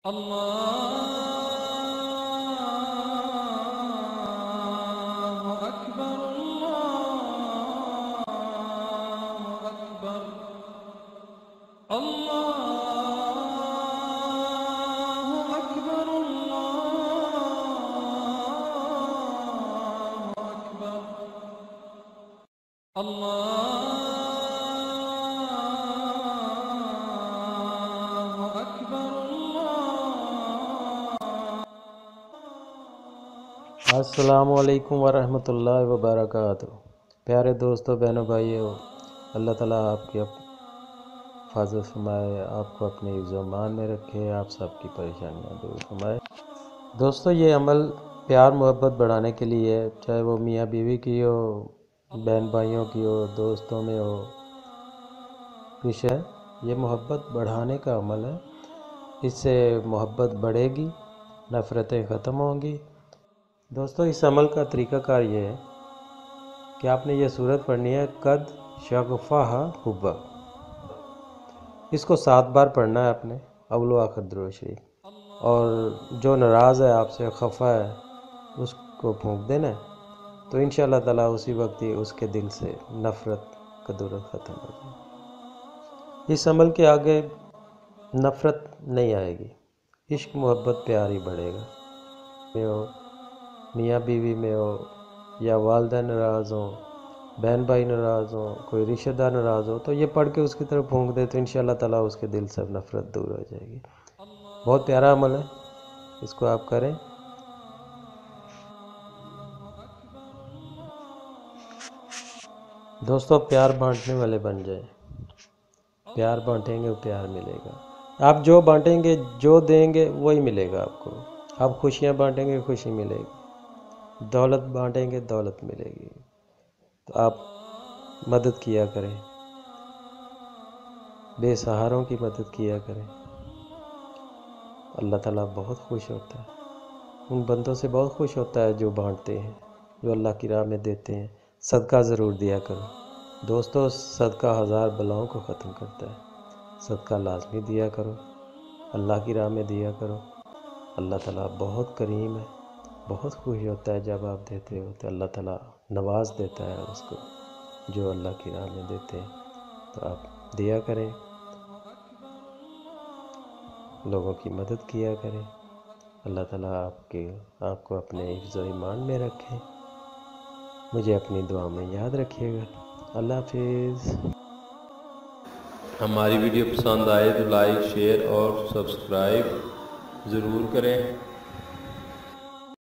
الله أكبر الله أكبر الله أكبر الله أكبر الله أكبر السلام علیکم ورحمۃ اللہ وبرکاتہ۔ پیارے دوستوں، بہنوں، بھائیوں، اللہ تعالیٰ آپ کی حفاظت فرمائے، آپ کو اپنے حفظ و امان میں رکھے، آپ سب کی پریشانیاں دور فرمائے۔ دوستوں، یہ عمل پیار محبت بڑھانے کے لیے ہے، چاہے وہ میاں بیوی کی ہو، بہن بھائیوں کی ہو، دوستوں میں ہو، کچھ ہے، یہ محبت بڑھانے کا عمل ہے۔ اس سے محبت بڑھے گی، نفرتیں ختم ہوں گی۔ دوستو، اس عمل کا طریقہ کار یہ ہے کہ آپ نے یہ سورت پڑھنی ہے، قد شغفہ حبا۔ اس کو 7 بار پڑھنا ہے آپ نے، اول و آخر درود شریف، اور جو ناراض ہے آپ سے، خفا ہے، اس کو پھونک دینا ہے، تو انشاءاللہ تعالیٰ اسی وقت ہی اس کے دل سے نفرت کا درد ختم ہو جائے۔ اس عمل کے آگے نفرت نہیں آئے گی، عشق محبت پیار ہی بڑھے گا۔ میاں بیوی میں ہو، یا والدین ناراض ہوں، بہن بھائی ناراض ہوں، کوئی رشتہ دار ناراض ہو، تو یہ پڑھ کے اس کی طرف پھونک دے تو انشاءاللہ تعالیٰ اس کے دل سے نفرت دور ہو جائے گی۔ بہت پیارا عمل ہے، اس کو آپ کریں۔ دوستو، پیار بانٹنے والے بن جائیں، پیار بانٹیں گے پیار ملے گا۔ آپ جو بانٹیں گے، جو دیں گے، وہی ملے گا آپ کو۔ آپ خوشیاں بانٹیں گے، خوشی ملے گی، دولت بانٹیں گے، دولت ملے گی۔ تو آپ مدد کیا کریں، بے سہاروں کی مدد کیا کریں۔ اللہ تعالیٰ بہت خوش ہوتا ہے، ان بندوں سے بہت خوش ہوتا ہے جو بانٹتے ہیں، جو اللہ کی راہ میں دیتے ہیں۔ صدقہ ضرور دیا کرو دوستو، صدقہ 1000 بلاؤں کو ختم کرتا ہے۔ صدقہ لازمی دیا کرو، اللہ کی راہ میں دیا کرو۔ اللہ تعالیٰ بہت کریم ہے، بہت خوش ہوتا ہے جب آپ دیتے ہو، تو اللہ تعالیٰ نواز دیتا ہے اس کو جو اللہ کی راہ میں دیتے ہیں۔ تو آپ دیا کریں، لوگوں کی مدد کیا کریں۔ اللہ تعالیٰ آپ کو اپنے حفظ و ایمان میں رکھے۔ مجھے اپنی دعا میں یاد رکھیے گا۔ اللہ حافظ۔ ہماری ویڈیو پسند آئے تو لائک، شیئر اور سبسکرائب ضرور کریں۔